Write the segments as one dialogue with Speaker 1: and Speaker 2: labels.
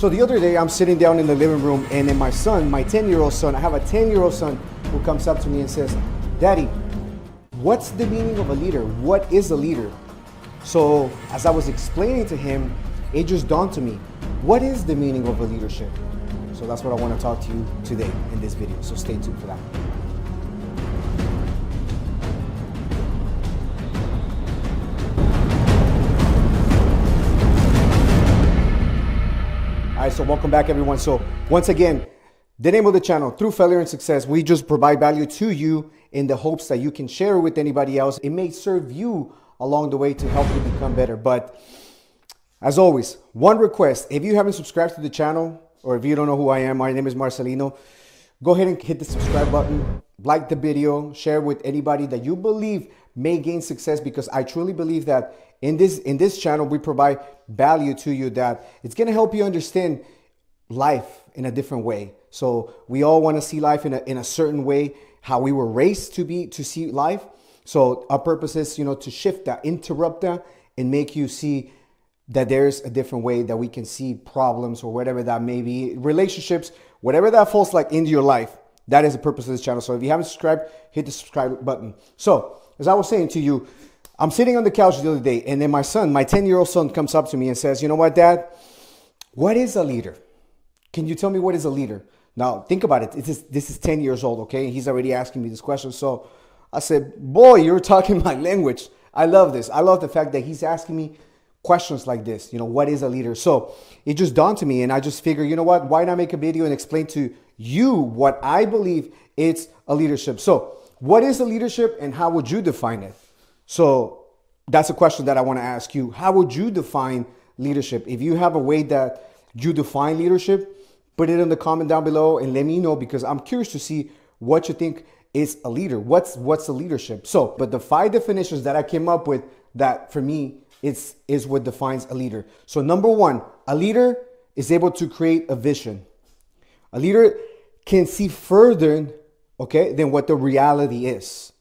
Speaker 1: So the other day I'm sitting down in the living room, and then my son, my 10-year-old son, I have a 10-year-old son who comes up to me and says, "Daddy, what's the meaning of a leader? What is a leader?" So as I was explaining to him, it just dawned to me, what is the meaning of a leadership? So that's what I want to talk to you today in this video. So stay tuned for that. All right, so welcome back, everyone. So once again, the name of the channel, Through Failure and Success, we just provide value to you in the hopes that you can share with anybody else. It may serve you along the way to help you become better. But as always, one request: if you haven't subscribed to the channel, or if you don't know who I am, my name is Marcelino. Go ahead and hit the subscribe button, like the video, share with anybody that you believe may gain success, because I truly believe that in this channel, we provide value to you that it's going to help you understand life in a different way. So we all want to see life in a certain way, how we were raised to see life. So our purpose is, to shift that, interrupt that, and make you see that there's a different way that we can see problems, or whatever that may be, relationships, whatever that falls like into your life. That is the purpose of this channel. So if you haven't subscribed, hit the subscribe button. So as I was saying to you, I'm sitting on the couch the other day, and then my son, my 10-year-old son, comes up to me and says, "You know what, Dad? What is a leader? Can you tell me what is a leader?" Now, think about it. This is 10 years old, okay? He's already asking me this question. So I said, "Boy, you're talking my language." I love this. I love the fact that he's asking me questions like this. What is a leader? So it just dawned to me, and I just figured, you know what? Why not make a video and explain to you what I believe it's a leadership? So what is a leadership, and how would you define it? So that's a question that I want to ask you. How would you define leadership? If you have a way that you define leadership, put it in the comment down below and let me know, because I'm curious to see what you think is a leader. What's a leadership? So, but the 5 definitions that I came up with, that for me is what defines a leader. So number 1, a leader is able to create a vision. A leader can see further, than what the reality is.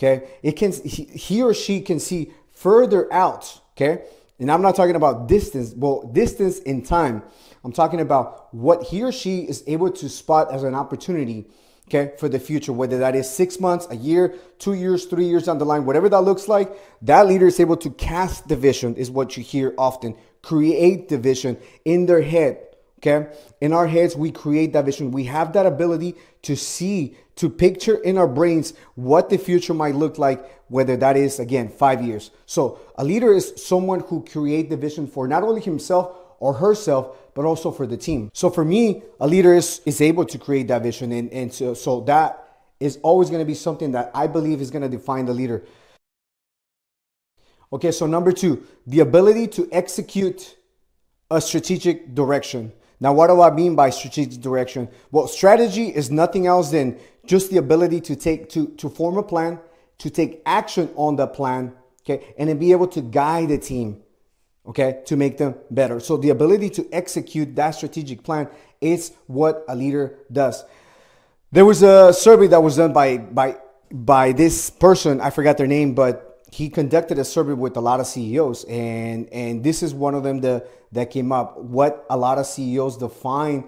Speaker 1: Okay, he or she can see further out. Okay, and I'm not talking about distance. Well, distance in time. I'm talking about what he or she is able to spot as an opportunity, okay, for the future, whether that is 6 months, a year, 2 years, 3 years down the line, whatever that looks like. That leader is able to cast the vision, is what you hear often. Create the vision in their head. Okay, in our heads, we create that vision. We have that ability to see, to picture in our brains what the future might look like, whether that is, again, 5 years. So a leader is someone who creates the vision for not only himself or herself, but also for the team. So for me, a leader is able to create that vision. And so that is always going to be something that I believe is going to define the leader. Okay, so number 2, the ability to execute a strategic direction. Now, what do I mean by strategic direction? Well, strategy is nothing else than just the ability to form a plan, to take action on the plan, okay, and then be able to guide the team, okay, to make them better. So the ability to execute that strategic plan is what a leader does. There was a survey that was done by this person, I forgot their name, but he conducted a survey with a lot of CEOs, and this is one of them that came up. What a lot of CEOs define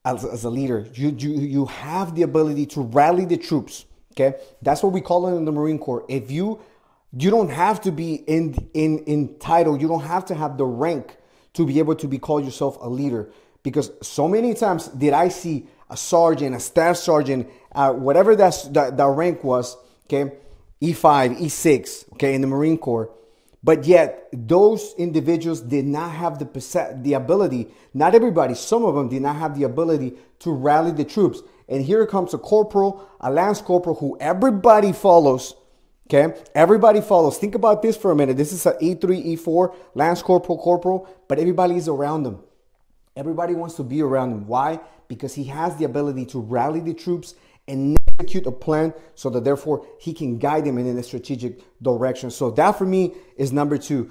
Speaker 1: as a leader. You have the ability to rally the troops. Okay, that's what we call it in the Marine Corps. If you don't have to be in title, you don't have to have the rank to be able to be called yourself a leader. Because so many times did I see a sergeant, a staff sergeant, whatever that rank was, okay, E5, E6, okay, in the Marine Corps. But yet those individuals did not have the ability, not everybody, some of them did not have the ability to rally the troops. And here comes a corporal, a lance corporal, who everybody follows, okay? Everybody follows. Think about this for a minute. This is an E3, E4, lance corporal, but everybody is around them. Everybody wants to be around him. Why? Because he has the ability to rally the troops and execute a plan, so that therefore he can guide them in a strategic direction. So that for me is number 2.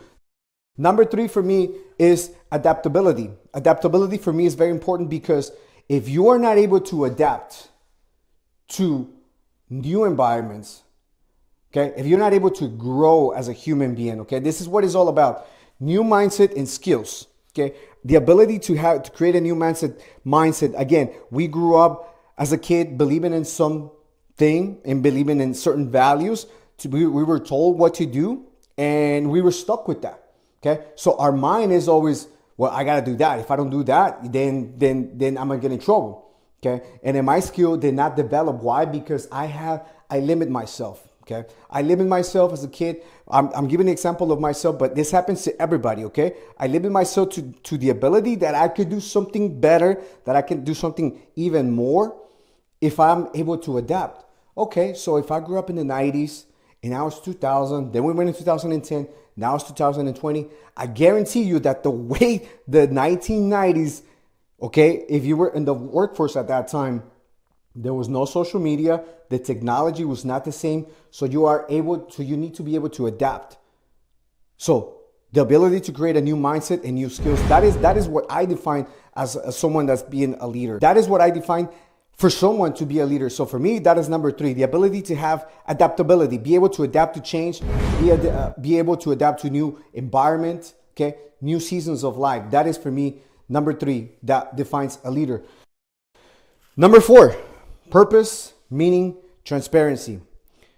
Speaker 1: Number 3 for me is adaptability. Adaptability for me is very important, because if you are not able to adapt to new environments, okay, if you're not able to grow as a human being, okay, this is what it's all about. New mindset and skills. Okay, the ability to create a new mindset. Again, we grew up as a kid believing in something and believing in certain values. We were told what to do, and we were stuck with that. Okay, so our mind is always, well, I gotta do that. If I don't do that, then I'm gonna get in trouble. Okay, and then my skill did not develop. Why? Because I limit myself. Okay, I limit myself as a kid. I'm giving an example of myself, but this happens to everybody. Okay, I limit myself to the ability that I could do something better, that I can do something even more if I'm able to adapt. Okay, so if I grew up in the 90s and now it's 2000, then we went in 2010, now it's 2020, I guarantee you that the way the 1990s, okay, if you were in the workforce at that time, there was no social media. The technology was not the same. So you need to be able to adapt. So the ability to create a new mindset and new skills, that is what I define as someone that's being a leader. That is what I define for someone to be a leader. So for me, that is number 3, the ability to have adaptability, be able to adapt to change, be able to adapt to new environment, okay, new seasons of life. That is for me, number 3, that defines a leader. Number 4, purpose, meaning, transparency.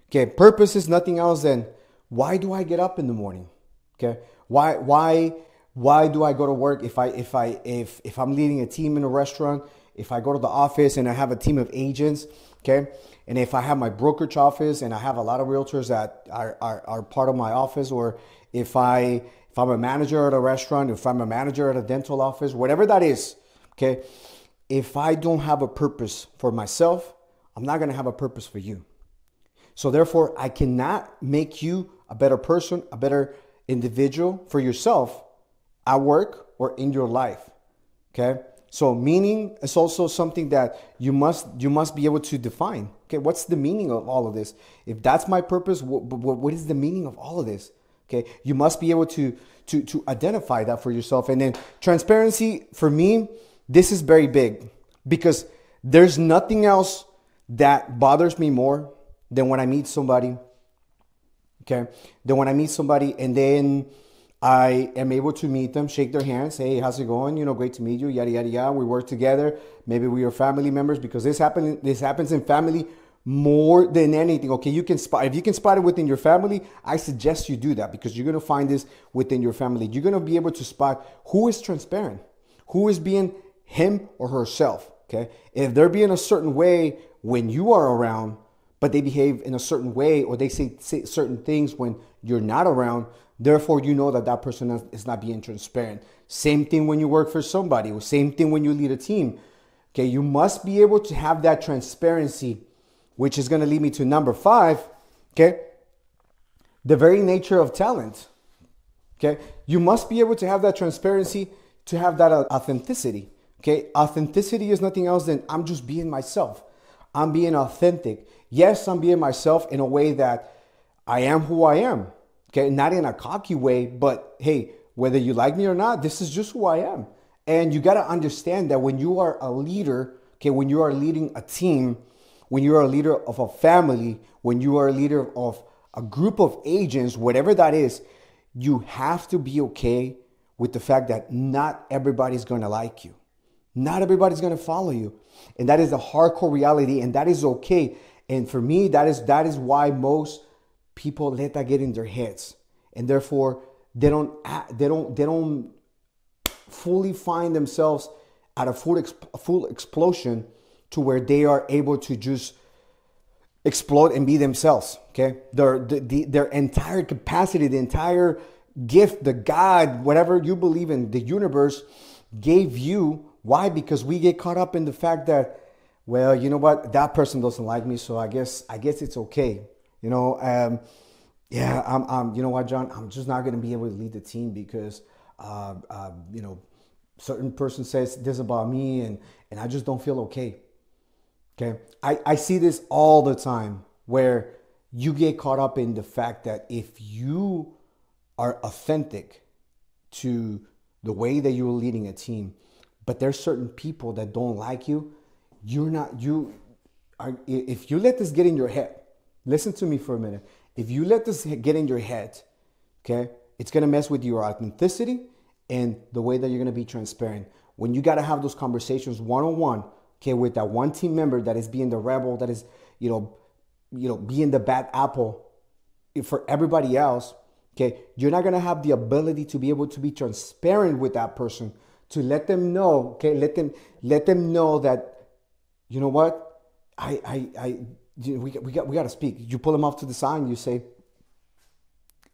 Speaker 1: Okay, purpose is nothing else than, why do I get up in the morning? Okay, why do I go to work? If I'm leading a team in a restaurant, if I go to the office and I have a team of agents, okay, and if I have my brokerage office and I have a lot of realtors that are part of my office, or if I'm a manager at a restaurant, if I'm a manager at a dental office, whatever that is, okay, if I don't have a purpose for myself, I'm not going to have a purpose for you. So therefore, I cannot make you a better person, a better individual for yourself at work or in your life. Okay? So meaning is also something that you must be able to define. Okay, what's the meaning of all of this? If that's my purpose, what is the meaning of all of this? Okay, you must be able to identify that for yourself. And then transparency, for me, this is very big, because there's nothing else that bothers me more than when I meet somebody. Okay, then when I meet somebody and then I am able to meet them, shake their hands, hey, how's it going? You know, great to meet you, yada, yada, yada. We work together. Maybe we are family members, because this happens in family more than anything. Okay, if you can spot it within your family, I suggest you do that, because you're going to find this within your family. You're going to be able to spot who is transparent, who is being him or herself. Okay, if they're being a certain way when you are around, but they behave in a certain way, or they say certain things when you're not around, therefore you know that person is not being transparent. Same thing when you work for somebody, or same thing when you lead a team. Okay, you must be able to have that transparency, which is going to lead me to number 5. Okay, the very nature of talent. Okay, you must be able to have that transparency, to have that authenticity. Okay, authenticity is nothing else than, I'm just being myself. I'm being authentic. Yes, I'm being myself in a way that I am who I am. Okay, not in a cocky way, but hey, whether you like me or not, this is just who I am. And you got to understand that when you are a leader, okay, when you are leading a team, when you are a leader of a family, when you are a leader of a group of agents, whatever that is, you have to be okay with the fact that not everybody's going to like you. Not everybody's going to follow you. And that is a hardcore reality, and that is okay. And for me, that is why most people let that get in their heads. And therefore, they don't fully find themselves at a full explosion to where they are able to just explode and be themselves. Okay? Their entire capacity, the entire gift, the God, whatever you believe in, the universe gave you. Why? Because we get caught up in the fact that, well, you know what, that person doesn't like me, so I guess it's okay. You know, I'm you know what, John, I'm just not going to be able to lead the team because, you know, certain person says this about me, and I just don't feel okay. Okay, I see this all the time, where you get caught up in the fact that if you are authentic to the way that you're leading a team, but there's certain people that don't like you, if you let this get in your head, listen to me for a minute. If you let this get in your head, okay, it's going to mess with your authenticity, and the way that you're going to be transparent. When you got to have those conversations one-on-one, okay, with that one team member that is being the rebel, that is, being the bad apple for everybody else, okay, you're not going to have the ability to be able to be transparent with that person, to let them know, okay, let them know that, you know what, we got to speak. You pull them off to the side and you say,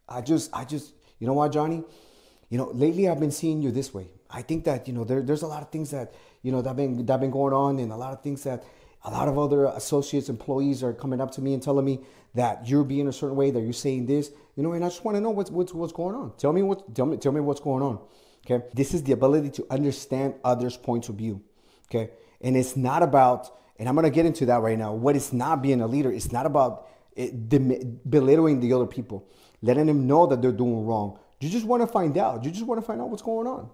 Speaker 1: I just, you know what, Johnny, lately I've been seeing you this way. I think that, there's a lot of things that, that have been going on, and a lot of things that a lot of other associates, employees are coming up to me and telling me that you're being a certain way, that you're saying this, and I just want to know what's going on. Tell me what's going on. Okay. This is the ability to understand others' points of view. Okay. And it's not about, and I'm going to get into that right now. What is not being a leader? It's not about belittling the other people, letting them know that they're doing wrong. You just want to find out. You just want to find out what's going on.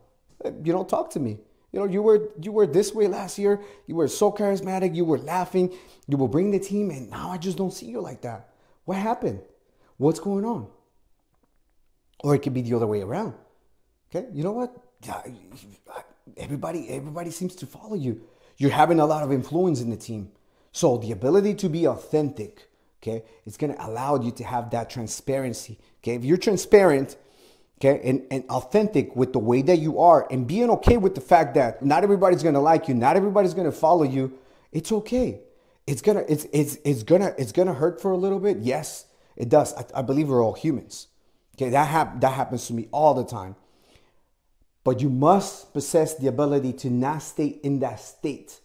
Speaker 1: Talk to me. You were this way last year. You were so charismatic. You were laughing. You will bring the team, and now I just don't see you like that. What happened? What's going on? Or it could be the other way around. Okay, you know what? Everybody seems to follow you. You're having a lot of influence in the team. So the ability to be authentic, okay, it's going to allow you to have that transparency. Okay, if you're transparent, okay, and authentic with the way that you are, and being okay with the fact that not everybody's going to like you, not everybody's going to follow you, it's okay. It's gonna hurt for a little bit. Yes, it does. I believe we're all humans. Okay, that happens to me all the time. But you must possess the ability to not stay in that state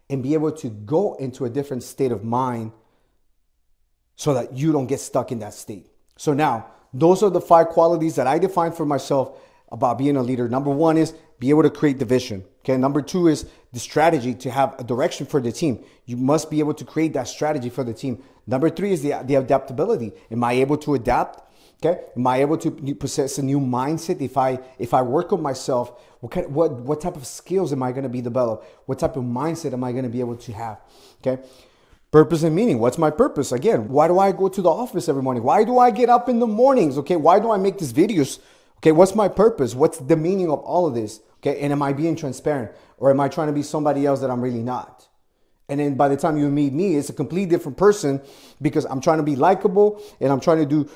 Speaker 1: and be able to go into a different state of mind so that you don't get stuck in that state. So now, those are the 5 qualities that I define for myself about being a leader. Number 1 is be able to create the vision. Okay. Number 2 is the strategy, to have a direction for the team. You must be able to create that strategy for the team. Number 3 is the adaptability. Am I able to adapt? Okay. Am I able to possess a new mindset? If I work on myself, what type of skills am I going to be developed? What type of mindset am I going to be able to have? Okay. Purpose and meaning. What's my purpose? Again, why do I go to the office every morning? Why do I get up in the mornings? Okay. Why do I make these videos? Okay. What's my purpose? What's the meaning of all of this? Okay. And am I being transparent, or am I trying to be somebody else that I'm really not? And then by the time you meet me, it's a completely different person, because I'm trying to be likable, and I'm trying to do,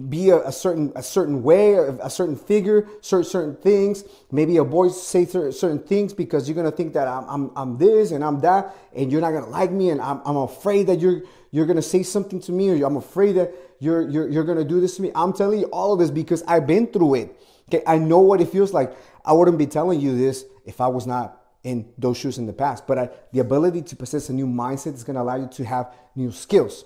Speaker 1: be a certain way, a certain figure, certain things. Maybe a voice say certain things because you're gonna think that I'm this and I'm that, and you're not gonna like me, and I'm afraid that you're gonna say something to me, or I'm afraid that you're gonna do this to me. I'm telling you all of this because I've been through it. Okay, I know what it feels like. I wouldn't be telling you this if I was not in those shoes in the past. But the ability to possess a new mindset is gonna allow you to have new skills.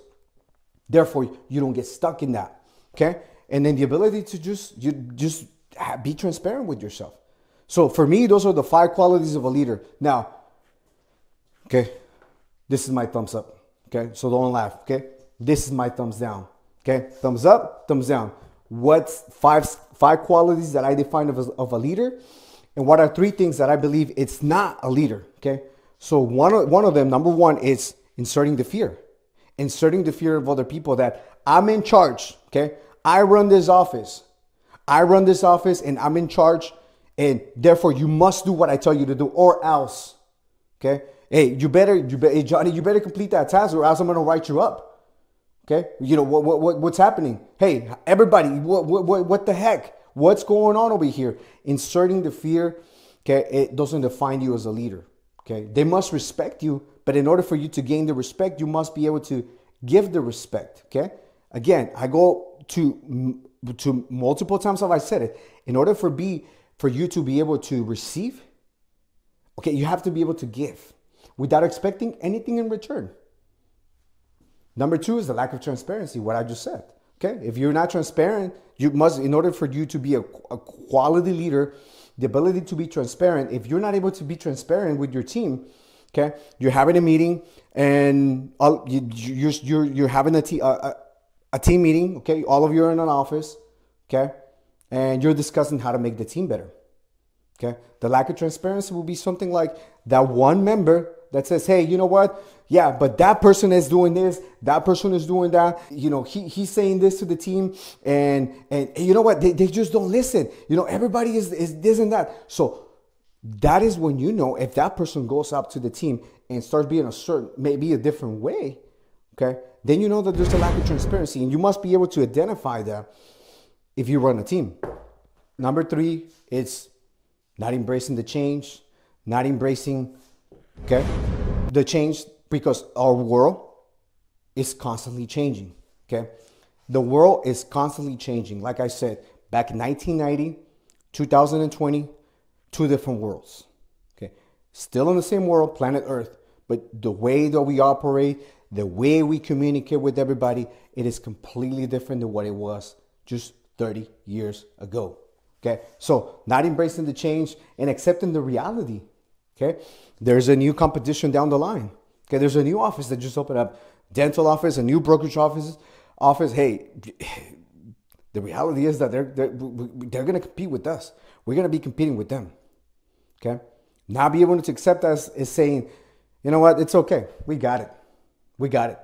Speaker 1: Therefore, you don't get stuck in that, okay? And then the ability to just be transparent with yourself. So for me, those are the 5 qualities of a leader. Now, okay, this is my thumbs up, okay? So don't laugh, okay? This is my thumbs down, okay? Thumbs up, thumbs down. What's five qualities that I define of a leader? And what are 3 things that I believe it's not a leader, okay? So one of them, number 1, is inserting the fear. Inserting the fear of other people that I'm in charge, okay? I run this office and I'm in charge, and therefore you must do what I tell you to do, or else, okay? Hey, hey, Johnny, you better complete that task, or else I'm gonna write you up, okay? What's happening? Hey, everybody, what the heck? What's going on over here? Inserting the fear, okay? It doesn't define you as a leader, okay? They must respect you. But in order for you to gain the respect, you must be able to give the respect, okay? Again, I go to multiple times have I said it. In order for you to be able to receive, okay, you have to be able to give without expecting anything in return. Number 2 is the lack of transparency, what I just said, okay? If you're not transparent, you must, in order for you to be a quality leader, the ability to be transparent, if you're not able to be transparent with your team, okay, you're having a meeting, and you're having a team meeting. Okay, all of you are in an office. Okay, and you're discussing how to make the team better. Okay, the lack of transparency will be something like that one member that says, hey, you know what? Yeah, but that person is doing this, that person is doing that. He's saying this to the team, and you know what? They just don't listen. Everybody is this and that. So that is when if that person goes up to the team and starts being maybe a different way, okay, then you know that there's a lack of transparency, and you must be able to identify that if you run a team. Number 3, it's not embracing the change, not embracing, okay, the change, because our world is constantly changing, okay? The world is constantly changing. Like I said, back in 1990, 2020, 2 different worlds, okay? Still in the same world, planet Earth, but the way that we operate, the way we communicate with everybody, it is completely different than what it was just 30 years ago, okay? So not embracing the change and accepting the reality, okay? There's a new competition down the line, okay? There's a new office that just opened up, dental office, a new brokerage office. Hey, the reality is that they're going to compete with us. We're going to be competing with them, okay? Not be able to accept us is saying, you know what? It's okay. We got it. We got it.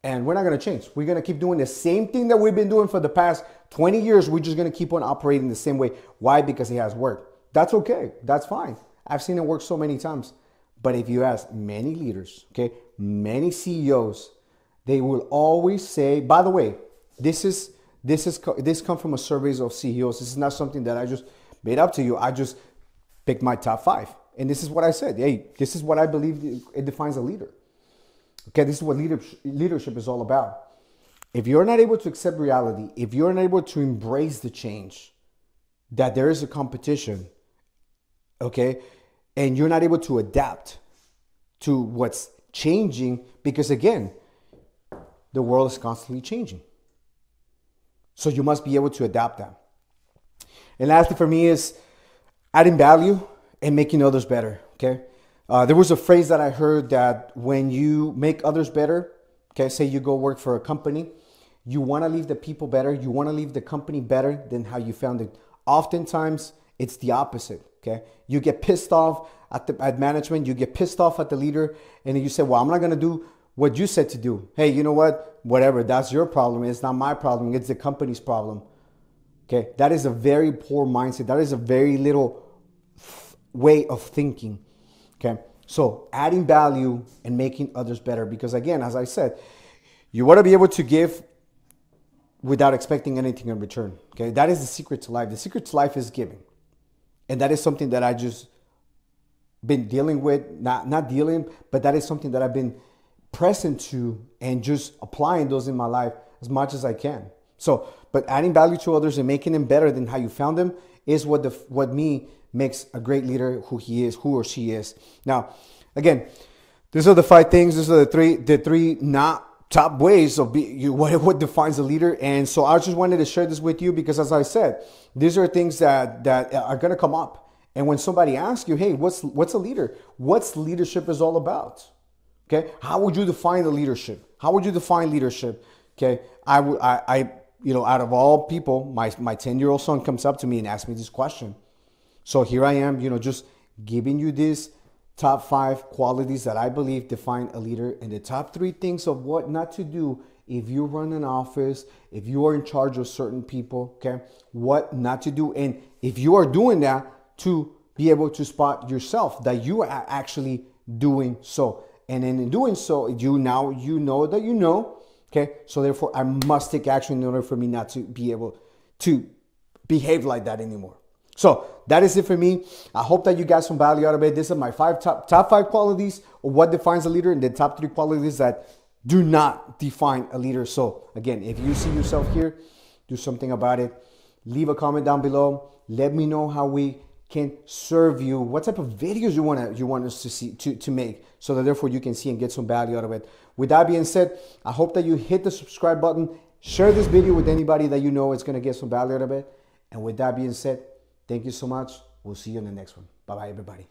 Speaker 1: And we're not going to change. We're going to keep doing the same thing that we've been doing for the past 20 years. We're just going to keep on operating the same way. Why? Because it has worked. That's okay. That's fine. I've seen it work so many times. But if you ask many leaders, okay, many CEOs, they will always say, by the way, this comes from a survey of CEOs. This is not something that I just made up to you. I just picked my top 5. And this is what I said. Hey, this is what I believe it defines a leader. Okay, this is what leadership is all about. If you're not able to accept reality, if you're not able to embrace the change, that there is a competition, okay, and you're not able to adapt to what's changing, because again, the world is constantly changing. So you must be able to adapt that. And lastly for me is adding value and making others better, okay? There was a phrase that I heard that when you make others better, okay, say you go work for a company, you want to leave the people better, you want to leave the company better than how you found it. Oftentimes, it's the opposite, okay? You get pissed off at management, you get pissed off at the leader, and then you say, well, I'm not going to do what you said to do. Hey, you know what? Whatever, that's your problem. It's not my problem. It's the company's problem, okay? That is a very poor mindset. That is a very little way of thinking. Okay, so adding value and making others better, because again, as I said, you want to be able to give without expecting anything in return. Okay, that is the secret to life. The secret to life is giving, and that is something that I just been dealing with, not dealing, but that is something that I've been present to and just applying those in my life as much as I can. So, but adding value to others and making them better than how you found them is what makes a great leader who or she is. Now, again, these are the 5 things. These are the three not top ways of what defines a leader. And so I just wanted to share this with you because, as I said, these are things that are going to come up. And when somebody asks you, hey, what's a leader? What's leadership is all about? Okay, how would you define the leadership? How would you define leadership? Okay, I out of all people, my 10-year-old son comes up to me and asks me this question. So here I am, just giving you these top 5 qualities that I believe define a leader, and the top 3 things of what not to do if you run an office, if you are in charge of certain people, okay? What not to do, and if you are doing that, to be able to spot yourself that you are actually doing so. And in doing so, you know that you know, okay? So therefore, I must take action in order for me not to be able to behave like that anymore. So that is it for me. I hope that you got some value out of it. These are my top 5 qualities of what defines a leader, and the top 3 qualities that do not define a leader. So again, if you see yourself here, do something about it. Leave a comment down below. Let me know how we can serve you. What type of videos you want us to see to make, so that therefore you can see and get some value out of it. With that being said, I hope that you hit the subscribe button. Share this video with anybody that you know is going to get some value out of it. And with that being said, thank you so much. We'll see you in the next one. Bye-bye, everybody.